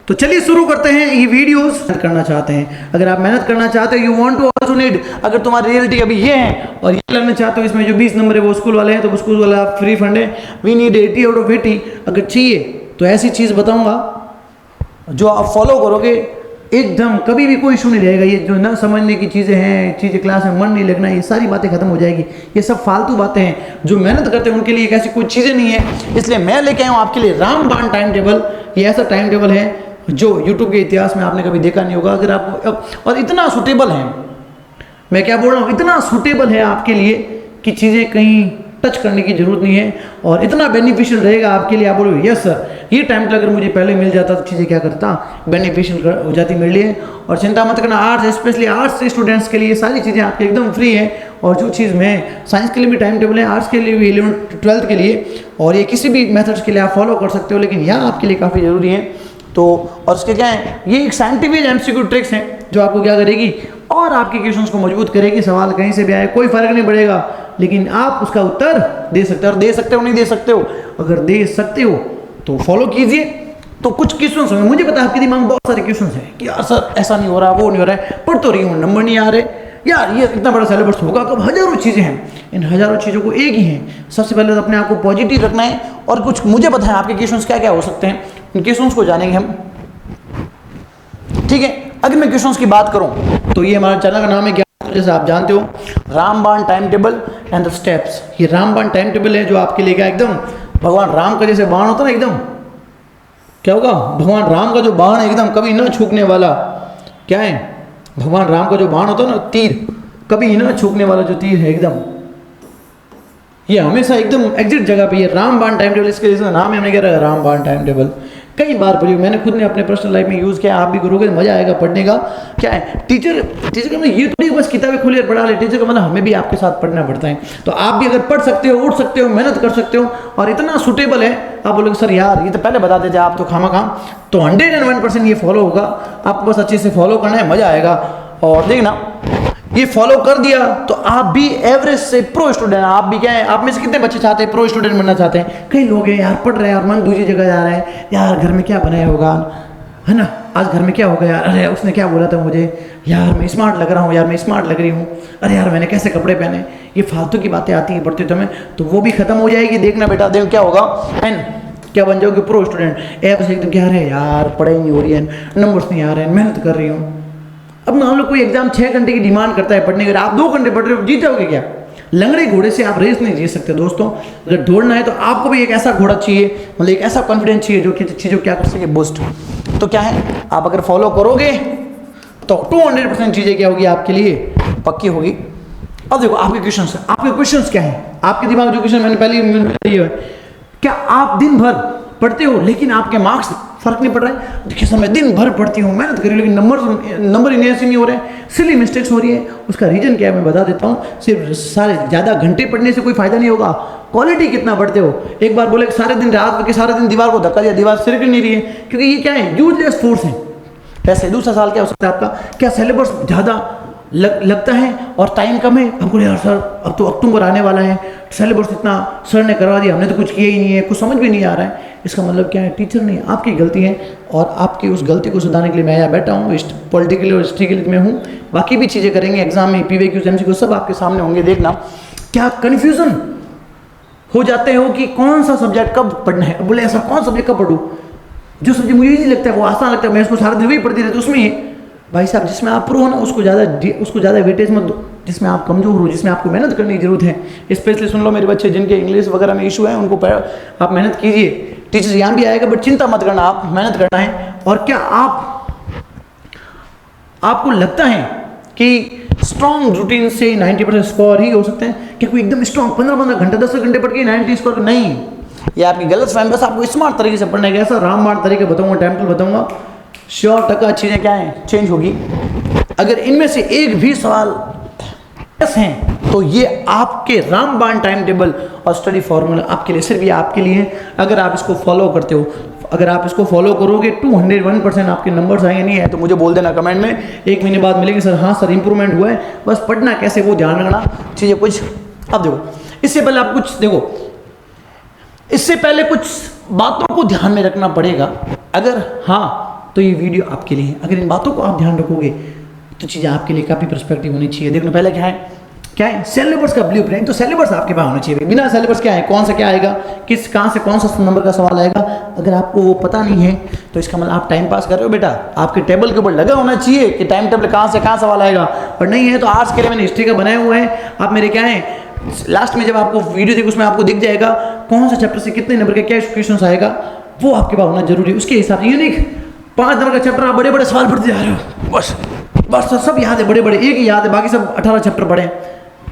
तो चलिए शुरू करते हैं ये वीडियोस करना चाहते हैं। अगर आप मेहनत करना चाहते हो, you want to also need, अगर तुम्हारी रियलिटी अभी ये है और ये लगना चाहते हो इसमें जो 20 नंबर है वो स्कूल वाले हैं, तो स्कूल वाला फ्री फंड है, वी नीड 80 आउट ऑफ 80। अगर चाहिए तो ऐसी चीज़ बताऊंगा जो आप फॉलो करोगे एकदम कभी भी कोई इशू नहीं रहेगा। ये जो ना समझने की चीज़ें हैं, चीज़ें क्लास में मन नहीं लगना, ये सारी बातें खत्म हो जाएगी। ये सब फालतू बातें हैं। जो मेहनत करते हैं उनके लिए ऐसी कोई चीज़ें नहीं है। इसलिए मैं लेके आया हूँ आपके लिए रामबाण टाइम टेबल। ये ऐसा टाइम टेबल है जो यूट्यूब के इतिहास में आपने कभी देखा नहीं होगा। अगर आपको, और इतना सूटेबल है, मैं क्या बोल रहा हूँ, इतना सूटेबल है आपके लिए कि चीज़ें कहीं टच करने की जरूरत नहीं है और इतना बेनिफिशियल रहेगा आपके लिए। आप बोलोगे यस सर, ये टाइम टेबल अगर मुझे पहले मिल जाता तो चीज़ें क्या करता, बेनिफिशियल हो जाती मेरे लिए। और चिंता मत करना, आर्ट्स स्पेशली आर्ट्स के स्टूडेंट्स के लिए सारी चीज़ें आपके एकदम फ्री है। और जो चीज़ मैं साइंस के लिए भी टाइम टेबल है, आर्ट्स के लिए भी 11th 12th के लिए, और ये किसी भी मेथड्स के लिए आप फॉलो कर सकते हो, लेकिन यह आपके लिए काफ़ी ज़रूरी है। तो और उसके क्या है, ये एक साइंटिफिक एमसीक्यू ट्रिक्स हैं जो आपको क्या करेगी और आपके क्वेश्चंस को मजबूत करेगी। सवाल कहीं से भी आए कोई फर्क नहीं पड़ेगा, लेकिन आप उसका उत्तर दे सकते हो। और दे सकते हो नहीं दे सकते हो, अगर दे सकते हो तो फॉलो कीजिए। तो कुछ क्वेश्चंस होंगे, मुझे पता है आपके दिमाग में बहुत सारे क्वेश्चंस हैं कि यार सर ऐसा नहीं हो रहा, वो नहीं हो रहा है, पढ़ तो रही हूँ नंबर नहीं आ रहे, यार ये इतना बड़ा सिलेबस होगा कब। हजारों चीज़ें हैं, इन हजारों चीज़ों को एक ही है। सबसे पहले तो अपने आप को पॉजिटिव रखना है और कुछ मुझे पता है आपके क्वेश्चंस क्या क्या हो सकते हैं, उन क्वेश्चंस को जानेंगे हम, ठीक है। अगर मैं क्वेश्चंस की बात करूं तो ये हमारा चैनल का नाम है, क्या जैसे आप जानते हो, रामबाण time table and the steps. ये रामबाण टाइम टेबल है जो आपके लिए क्या एकदम भगवान राम का जैसे बाण होता है ना, एकदम क्या होगा, भगवान राम का जो बाण है एकदम कभी ना छूटने वाला। क्या है, भगवान राम का जो बाण होता है ना, तीर, कभी ना छूटने वाला जो तीर है एकदम, ये हमेशा एकदम एग्जैक्ट जगह पे। ये रामबाण टाइम टेबल, इसके जैसा नाम है, हमने कह रहा है रामबाण टाइम टेबल। कई बार पढ़ी, मैंने खुद ने अपने पर्सनल लाइफ में यूज़ किया, आप भी करोगे मजा आएगा पढ़ने का। क्या है, टीचर का मतलब ये थोड़ी बस किताबें खोली और पढ़ा ले, टीचर का मतलब हमें भी आपके साथ पढ़ना पड़ता है। तो आप भी अगर पढ़ सकते हो, उठ सकते हो, मेहनत कर सकते हो और इतना सूटेबल है, आप बोलोगे सर यार ये तो पहले बता देते आप तो खामा खाम, तो 101% ये फॉलो होगा। आपको बस अच्छे से फॉलो करना है, मजा आएगा। और देखना ये फॉलो कर दिया तो आप भी एवरेज से प्रो स्टूडेंट। आप भी क्या है, आप में से कितने बच्चे चाहते हैं प्रो स्टूडेंट बनना चाहते हैं? कई लोग हैं यार, पढ़ रहे हैं और मन दूसरी जगह जा रहा है, यार घर में क्या बनाया होगा, है ना, आज घर में क्या होगा यार, अरे उसने क्या बोला था मुझे, यार मैं स्मार्ट लग रहा हूँ, यार मैं स्मार्ट लग रही हूँ, अरे यार मैंने कैसे कपड़े पहने। ये फालतू की बातें आती हैं पढ़ते समय, तो वो भी खत्म हो जाएगी। देखना बेटा, देखो क्या होगा, एंड क्या बन जाओगे, प्रो स्टूडेंट। ऐसे एकदम क्या है यार, पढ़ाई नहीं हो रही है, नंबर्स नहीं आ रहे हैं, मेहनत कर रही हूँ। अब मान लो कोई एग्जाम 6 घंटे की डिमांड करता है पढ़ने के, आप 2 घंटे पढ़ रहे हो, जीत जाओगे क्या? लंगड़े घोड़े से आप रेस नहीं जीत सकते दोस्तों। अगर दौड़ना है तो आपको भी एक ऐसा घोड़ा चाहिए, मतलब एक ऐसा कॉन्फिडेंस चाहिए जो कि चीज़ों क्या कर सके, बूस्ट। तो क्या है, आप अगर फॉलो करोगे तो 200% चीज़ें क्या होगी आपके लिए पक्की होगी। अब देखो आपके क्वेश्चंस क्या है, आपके दिमाग जो क्वेश्चन मैंने पहले ये है, क्या आप दिन भर पढ़ते हो लेकिन आपके मार्क्स फर्क नहीं पड़ रहा है? देखिए सर मैं दिन भर पढ़ती हूँ, मेहनत करी, लेकिन नंबर इनहेंस नहीं हो रहे हैं, सिली मिस्टेक्स हो रही है। उसका रीजन क्या है मैं बता देता हूँ। सिर्फ सारे ज़्यादा घंटे पढ़ने से कोई फायदा नहीं होगा, क्वालिटी कितना पढ़ते हो। एक बार बोले सारे दिन रात के सारे दिन दीवार को धक्का दिया, दीवार सिरक नहीं रही है, क्योंकि ये क्या है, यूजलेस फोर्स है। वैसे दूसरा साल क्या हो सकता है आपका, क्या सिलेबस ज़्यादा लगता है और टाइम कम है, हमको यार सर अब तो अक्टूबर आने वाला है, सिलेबस इतना सर ने करवा दिया, हमने तो कुछ किया ही नहीं है, कुछ समझ भी नहीं आ रहा है। इसका मतलब क्या है, टीचर नहीं, आपकी गलती है। और आपकी उस गलती को सुधारने के लिए मैं यहाँ बैठा हूँ, पॉलिटिकल और हिस्ट्री के लिए मैं हूँ। बाकी भी चीज़ें करेंगे एग्जाम में, PVQ MCQ सब आपके सामने होंगे। देखना क्या कन्फ्यूज़न हो जाते हो कि कौन सा सब्जेक्ट कब पढ़ना है, बोले ऐसा कौन सब्जेक्ट कब पढ़ूँ, जो सब्जेक्ट मुझे ईजी लगता है वो आसान लगता है, मैं उसको सारा दिन वही पढ़ती रहती हूँ। उसमें ही भाई साहब जिसमें आप प्रो हो ना, उसको ज़्यादा वेटेज मत दो। जिसमें आप कमज़ोर हो, जिसमें आपको मेहनत करने की जरूरत है, स्पेशली सुन लो मेरे बच्चे जिनके इंग्लिश वगैरह में इशू है, उनको आप मेहनत कीजिए। टीचर यहाँ भी आएगा बट चिंता मत करना, आप मेहनत करना है। और क्या आपको लगता है कि स्ट्रॉन्ग रूटीन से 90% स्कोर ही हो सकते हैं? क्या कोई एकदम स्ट्रॉन्ग 15 घंटे 10 घंटे पढ़ के 90 स्कोर? नहीं, ये आपकी गलत फहमी। बस आपको स्मार्ट तरीके से पढ़ना है। ऐसा रामबाण तरीके बताऊंगा, टेम्पल बताऊंगा, श्योर टका चीज़ें क्या है चेंज होगी। अगर इनमें से एक भी सवाल यस हैं तो ये आपके रामबाण टाइम टेबल और स्टडी फॉर्मूला आपके लिए, सिर्फ ये आपके लिए है। अगर आप इसको फॉलो करते हो, अगर आप इसको फॉलो करोगे 201% आपके नंबर्स आएंगे। नहीं है तो मुझे बोल देना कमेंट में, 1 महीने बाद मिलेंगे सर, हाँ सर इंप्रूवमेंट हुआ है। बस पढ़ना कैसे वो ध्यान रखना चीज़ें कुछ। अब देखो इससे पहले आप कुछ देखो, इससे पहले कुछ बातों को ध्यान में रखना पड़ेगा। अगर हाँ तो ये वीडियो आपके लिए है। अगर इन बातों को आप ध्यान रखोगे तो चीज़ें आपके लिए काफ़ी पर्सपेक्टिव होनी चाहिए। देखो पहले क्या है सिलेबस का ब्लूप्रिंट। तो सिलेबस आपके पास होना चाहिए। बिना सिलेबस क्या है, कौन सा क्या आएगा, कहाँ से कौन सा नंबर का सवाल आएगा, अगर आपको वो पता नहीं है तो इसका मतलब आप टाइम पास कर रहे हो बेटा। आपके टेबल के ऊपर लगा होना चाहिए कि टाइम टेबल कहाँ से कहाँ सवाल आएगा, और नहीं है तो आर्ट्स के लिए मैंने हिस्ट्री का बनाया हुआ है। आप मेरे क्या है लास्ट में जब आपको वीडियो देखो उसमें आपको दिख जाएगा कौन सा चैप्टर से कितने नंबर के क्या क्वेश्चन आएगा, वो आपके पास होना जरूरी है। उसके हिसाब से यूनिक 5 नंबर का चैप्टर आप बड़े बड़े सवाल पढ़ते जा रहे हो, बस सब याद है, बड़े बड़े एक ही याद है, बाकी सब 18 चैप्टर पढ़े।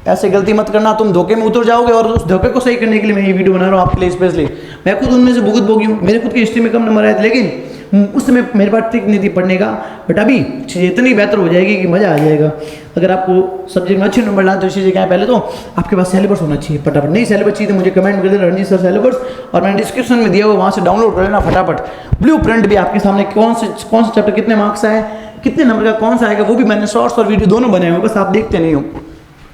ऐसे गलती मत करना, तुम धोखे में उतर जाओगे। और उस धोखे को सही करने के लिए मैं ये वीडियो बना रहा हूँ आपके लिए स्पेशली। मैं खुद उनमें से भुगत भोगी हूँ। मेरे खुद की हिस्ट्री में कम नंबर आए थे, लेकिन उस समय मेरे पास ट्रिक नहीं थी पढ़ने का। बट अभी चीज़ें इतनी बेहतर हो जाएगी कि मज़ा आ जाएगा। अगर आपको सब्जेक्ट में अच्छे नंबर लाना तो चीज़ें क्या है, पहले तो आपके पास सिलेबस होना चाहिए फटाफट। नहीं सिलेबस चाहिए तो मुझे कमेंट कर देना रणजीत सर सिलेबस, और मैंने डिस्क्रिप्शन में दिया हुआ वहाँ से डाउनलोड कर लेना फटाफट। ब्लूप्रिंट भी आपके सामने कौन से चैप्टर कितने मार्क्स आए, कितने नंबर का कौन सा आएगा, वो भी मैंने शॉर्ट्स और वीडियो दोनों बनाए हुए, बस आप देखते नहीं हो।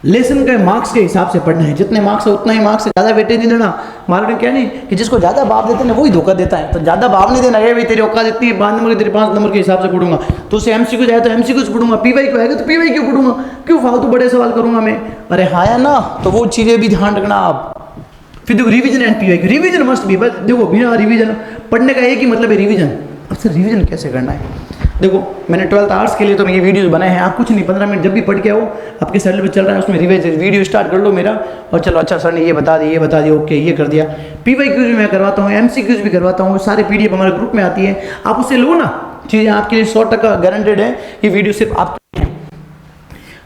लेसन के मार्क्स के हिसाब से पढ़ना है, जितने मार्क्स है उतना ही मार्क्स से ज़्यादा वेटेज नहीं देना। मार्केट क्या नहीं कि जिसको ज़्यादा भाव देते हैं वही धोखा देता है। तो ज़्यादा भाव नहीं देना, ये भाई तेरी औकात इतनी है 5 नंबर के तेरे 5 नंबर के हिसाब से पढ़ूंगा, तो उसे एमसीक्यू जाए तो एमसीक्यू पढ़ूंगा, पीवाई क्यों आएगा तो पीवाई क्यों पढ़ूंगा, क्यों फालतू बड़े सवाल करूंगा मैं। अरे हाँ या ना, तो वो चीज़ें भी ध्यान रखना आप। फिर देखो revision and PY, revision must भी। बस देखो बिना रिवीजन पढ़ने का एक ही मतलब है रिवीजन। अब सर रिवीजन कैसे करना है, देखो मैंने 12th आर्ट्स के लिए तो मैं ये वीडियोस बनाए हैं। आप कुछ नहीं 15 मिनट जब भी पढ़ के आओ, आपके सिलेबस चल रहा है उसमें रिवाइज वीडियो स्टार्ट कर लो मेरा, और चलो अच्छा सर ने ये बता दिया ओके ये कर दिया। पीवाईक्यूज भी मैं करवाता हूँ, एमसीक्यूज भी करवाता हूँ, सारे पीडीएफ हमारे ग्रुप में आती है, आप उससे लो ना। चीज़ें आपके लिए 100% गारंटेड है। ये वीडियो सिर्फ आप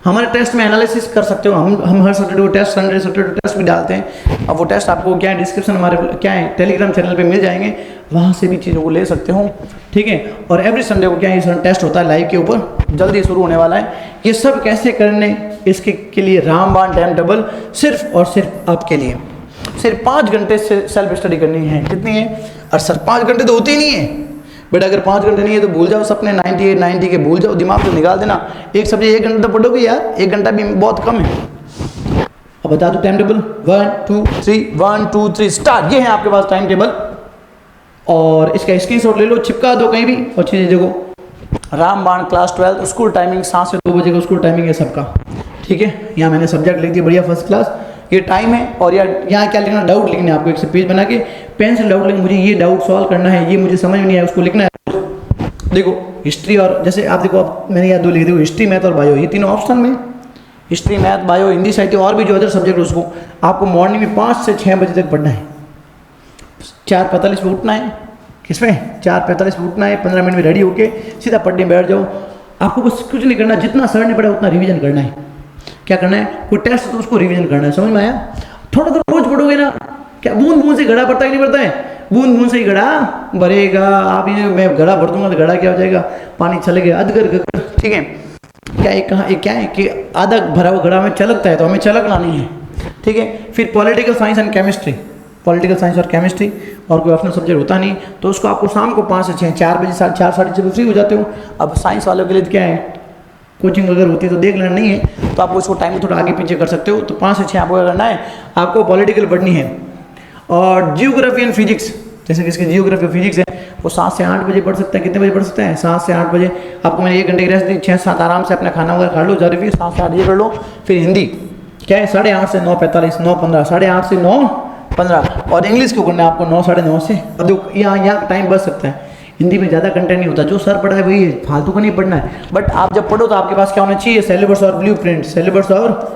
हमारे टेस्ट में एनालिसिस कर सकते हो। हम हर सैटरडे को टेस्ट, संडे सैटरडे टेस्ट भी डालते हैं। अब वो टेस्ट आपको क्या है डिस्क्रिप्शन हमारे क्या है टेलीग्राम चैनल पे मिल जाएंगे, वहाँ से भी चीज़ों को ले सकते हो, ठीक है। और एवरी संडे को क्या है टेस्ट होता है लाइव के ऊपर, जल्दी शुरू होने वाला है। ये सब कैसे करने, इसके के लिए रामबाण टाइम टेबल सिर्फ और सिर्फ आपके लिए। सिर्फ 5 घंटे से सेल्फ स्टडी करनी है। कितनी है? और सर 5 घंटे तो होती ही नहीं है बेटा। अगर 5 घंटे नहीं है तो भूल जाओ सपने 98 90 के, भूल जाओ, दिमाग से निकाल देना। एक सब्जेक्ट 1 घंटा तो पढ़ोगे यार, 1 घंटा भी बहुत कम है। अब बता दो टाइम टेबल 1 2 3 स्टार्ट। ये है आपके पास टाइम टेबल, और इसका स्क्रीनशॉट ले लो, चिपका दो कहीं भी। और चीज़ें देखो रामबाण क्लास 12 स्कूल टाइमिंग 7 से 2 बजे का स्कूल टाइमिंग है सबका, ठीक है। यहाँ मैंने सब्जेक्ट लिख दिया बढ़िया फर्स्ट क्लास, ये टाइम है। और यार यहाँ क्या लिखना, डाउट लिखना है आपको। एक से पेज बना के पेन से डाउट लिखना, मुझे ये डाउट सॉल्व करना है, ये मुझे समझ में नहीं आया, उसको लिखना है। देखो हिस्ट्री और जैसे आप देखो, आप मैंने यहाँ 2 लिख दी, हिस्ट्री मैथ और बायो, ये तीनों ऑप्शन में, हिस्ट्री मैथ बायो हिंदी साहित्य और भी जो अदर सब्जेक्ट उसको आपको मॉर्निंग में 5 से 6 बजे तक पढ़ना है। 4:45 में उठना है, किसमें 4:45 में उठना है, 15 मिनट में रेडी होके सीधा पढ़ने बैठ जाओ। आपको बस कुछ नहीं करना, जितना सर ने पढ़ा उतना रिवीजन करना है। क्या करना है, कोई टेस्ट तो उसको रिवीजन करना है, समझ में आया। थोड़ा रोज पढ़ोगे ना, क्या बूंद बूंद से घड़ा भरता है कि नहीं भरता है, बूंद बूंद से ही घड़ा भरेगा। आप ये मैं घड़ा भर दूंगा तो घड़ा क्या हो जाएगा, पानी चलेगा अधगर, ठीक है। क्या एक कहाँ एक क्या है कि आधा भरा हुआ घड़ा में चलकता है, तो हमें चलकना नहीं है, ठीक है। फिर political science and chemistry, political science और केमिस्ट्री, और कोई ऑप्शनल सब्जेक्ट होता नहीं, तो उसको आपको शाम को 5 से 6 4 बजे 4 साढ़े 6 बजे फ्री हो जाते हो। अब साइंस वालों के लिए क्या है, कोचिंग अगर होती है तो देख लेना, नहीं है तो आप उसको टाइम थोड़ा आगे पीछे कर सकते हो। तो 5 से 6 आपको करना है, आपको पॉलिटिकल पढ़नी है। और जियोग्राफी एंड फिजिक्स, जैसे किसकी जियोग्राफी और फिजिक्स है, वो 7 से 8 बजे पढ़ सकते हैं। कितने बजे पढ़ सकते हैं? 7 से 8 बजे। आपको मैंने 1 घंटे की रेस्ट दी, 6-7 आराम से अपना खाना वगैरह खा लो, जरूरी फिर 7 से 8 बजे कर लो। फिर हिंदी क्या है 8:30 से 9:45, 9:15, 8:30 से 9:15। और इंग्लिश क्यों करना है आपको 9 साढ़े 9 से। अब देखो यहाँ टाइम बच सकता है, हिंदी में ज़्यादा कंटेंट नहीं होता, जो सर पढ़ा है वही है, फालतू को नहीं पढ़ना है। बट आप जब पढ़ो तो आपके पास क्या होना चाहिए, सिलेबस और ब्लूप्रिंट, सिलेबस और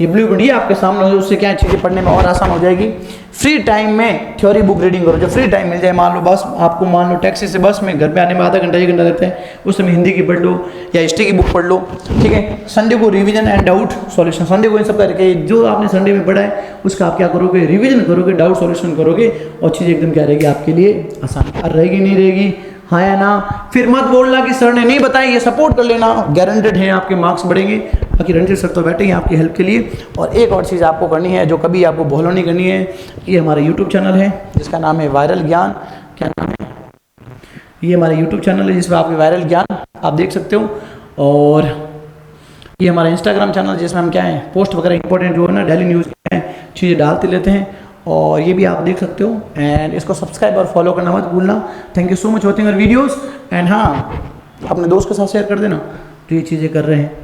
ये ब्लूप्रिंट ये आपके सामने हो, उससे क्या चीज़ें पढ़ने में और आसान हो जाएगी। फ्री टाइम में थ्योरी बुक रीडिंग करो, जब फ्री टाइम मिल जाए, मान लो बस आपको, मान लो टैक्सी से बस में घर पे आने में आधा घंटा 1 घंटा लगता है, उस समय हिंदी की पढ़ लो या हिस्ट्री की बुक पढ़ लो, ठीक है। संडे को revision and doubt solution, Sunday को इन सब करके जो आपने संडे में पढ़ा है उसका आप क्या करोगे, रिवीजन करोगे, डाउट सॉल्यूशन करोगे, और चीज़ एकदम क्या रहेगी आपके लिए आसान। और रहेगी नहीं रहेगी, हाँ या ना। फिर मत बोलना कि सर ने नहीं बताया, ये सपोर्ट कर लेना, गारंटेड है आपके मार्क्स बढ़ेंगे। बाकी रणजीत सर तो बैठे हैं आपकी हेल्प के लिए। और एक और चीज़ आपको करनी है जो कभी आपको फॉलो नहीं करनी है, ये हमारा यूट्यूब चैनल है जिसका नाम है वायरल ज्ञान। क्या नाम है? ये हमारा यूट्यूब चैनल है जिसमें आपके वायरल ज्ञान आप देख सकते हो। और ये हमारा इंस्टाग्राम चैनल जिसमें हम क्या है पोस्ट वगैरह इंपॉर्टेंट जो है ना डेली न्यूज़ चीज़ें डालते लेते हैं। और ये भी आप देख सकते हो। एंड इसको सब्सक्राइब और फॉलो करना मत भूलना। Thank you so much watching our videos. And हाँ, अपने दोस्त के साथ शेयर कर देना जो ये चीज़ें कर रहे हैं।